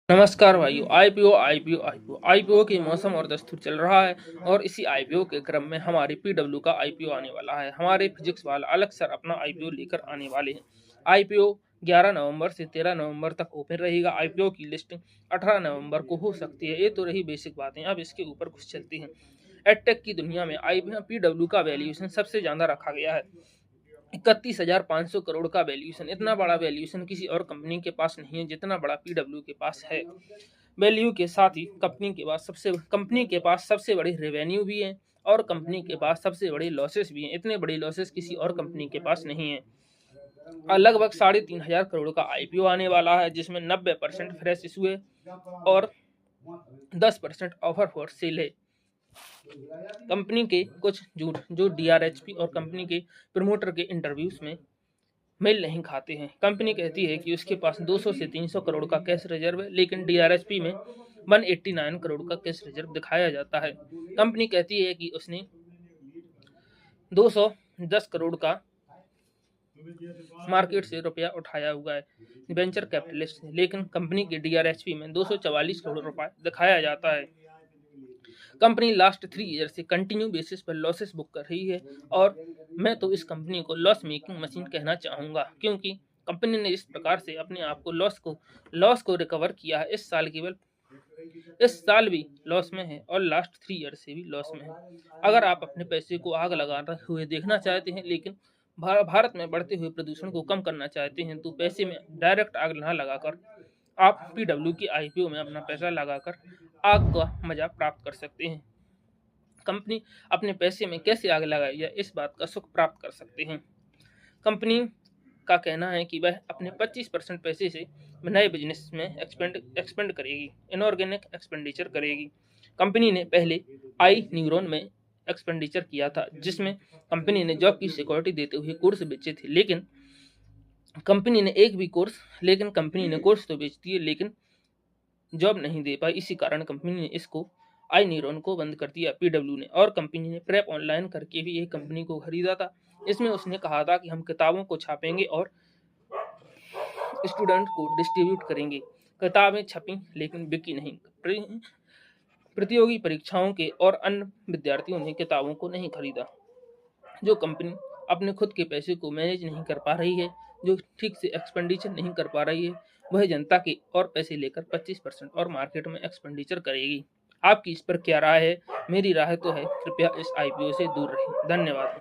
नमस्कार भाइयों। IPO IPO IPO IPO के मौसम और दस्तूर चल रहा है और इसी आईपीओ के क्रम में हमारे पीडब्ल्यू का आईपीओ आने वाला है। हमारे फिजिक्स वाला अलग सर अपना आईपीओ लेकर आने वाले हैं। आईपीओ 11 नवंबर से 13 नवंबर तक ओपन रहेगा। आईपीओ की लिस्टिंग 18 नवंबर को हो सकती है। ये तो रही बेसिक बातें, अब इसके ऊपर कुछ चलती हैं। एडटेक की दुनिया में पीडब्ल्यू का वैल्यूएशन सबसे ज्यादा रखा गया है। 31,500 करोड़ का वैल्यूएशन। इतना बड़ा वैल्यूएशन किसी और कंपनी के पास नहीं है जितना बड़ा पीडब्ल्यू के पास है। वैल्यू के साथ ही कंपनी के पास सबसे बड़ी रेवेन्यू भी है और कंपनी के पास सबसे बड़े लॉसेस भी हैं। इतने बड़े लॉसेस किसी और कंपनी के पास नहीं है। लगभग 3,500 करोड़ का आईपीओ आने वाला है, जिसमें 90% फ्रेश इशू है और 10% ऑफर फॉर सेल है। कंपनी के कुछ झूठ जो डीआरएचपी और कंपनी के प्रमोटर के इंटरव्यूज में मेल नहीं खाते हैं। कंपनी कहती है कि उसके पास 200 से 300 करोड़ का कैश रिजर्व है, लेकिन डीआरएचपी में 189 करोड़ का कैश रिजर्व दिखाया जाता है। कंपनी कहती है कि उसने 210 करोड़ का मार्केट से रुपया उठाया हुआ है वेंचर कैपिटलिस्ट से, लेकिन कंपनी के डीआरएचपी में 244 करोड़ रुपए दिखाया जाता है। कंपनी लास्ट 3 ईयर से कंटिन्यू बेसिस पर लॉसेस बुक कर रही है और मैं तो इस कंपनी को लॉस मेकिंग मशीन कहना चाहूँगा, क्योंकि कंपनी ने इस प्रकार से अपने आप को लॉस को रिकवर किया है। इस साल भी लॉस में है और लास्ट 3 ईयर से भी लॉस में है। अगर आप अपने पैसे को आग लगाते हुए देखना चाहते हैं, लेकिन भारत में बढ़ते हुए प्रदूषण को कम करना चाहते हैं, तो पैसे में डायरेक्ट आग ना लगाकर आप पीडब्ल्यू की आईपीओ में अपना पैसा लगाकर आग का मजा प्राप्त कर सकते हैं। कंपनी अपने पैसे में कैसे आग लगाए या इस बात का सुख प्राप्त कर सकते हैं। कंपनी का कहना है कि वह अपने 25% पैसे से नए बिजनेस में एक्सपेंड करेगी, इनऑर्गेनिक एक्सपेंडिचर करेगी। कंपनी ने पहले आई न्यूरॉन में एक्सपेंडिचर किया था, जिसमें कंपनी ने जॉब की सिक्योरिटी देते हुए कोर्स बेचे थे, लेकिन कंपनी ने कोर्स तो बेच दिए लेकिन जॉब नहीं दे पाई। इसी कारण कंपनी ने इसको आई न्यूरॉन को बंद कर दिया पीडब्ल्यू ने। और कंपनी ने प्रेप ऑनलाइन करके भी एक कंपनी को खरीदा था। इसमें उसने कहा था कि हम किताबों को छापेंगे और स्टूडेंट को डिस्ट्रीब्यूट करेंगे। किताबें छपी लेकिन बिकी नहीं। प्रतियोगी परीक्षाओं के और अन्य विद्यार्थियों ने किताबों को नहीं खरीदा। जो कंपनी अपने खुद के पैसे को मैनेज नहीं कर पा रही है, जो ठीक से एक्सपेंडिचर नहीं कर पा रही है, वह जनता के और पैसे लेकर 25% और मार्केट में एक्सपेंडिचर करेगी। आपकी इस पर क्या राय है? मेरी राय तो है कृपया इस आईपीओ से दूर रहें। धन्यवाद।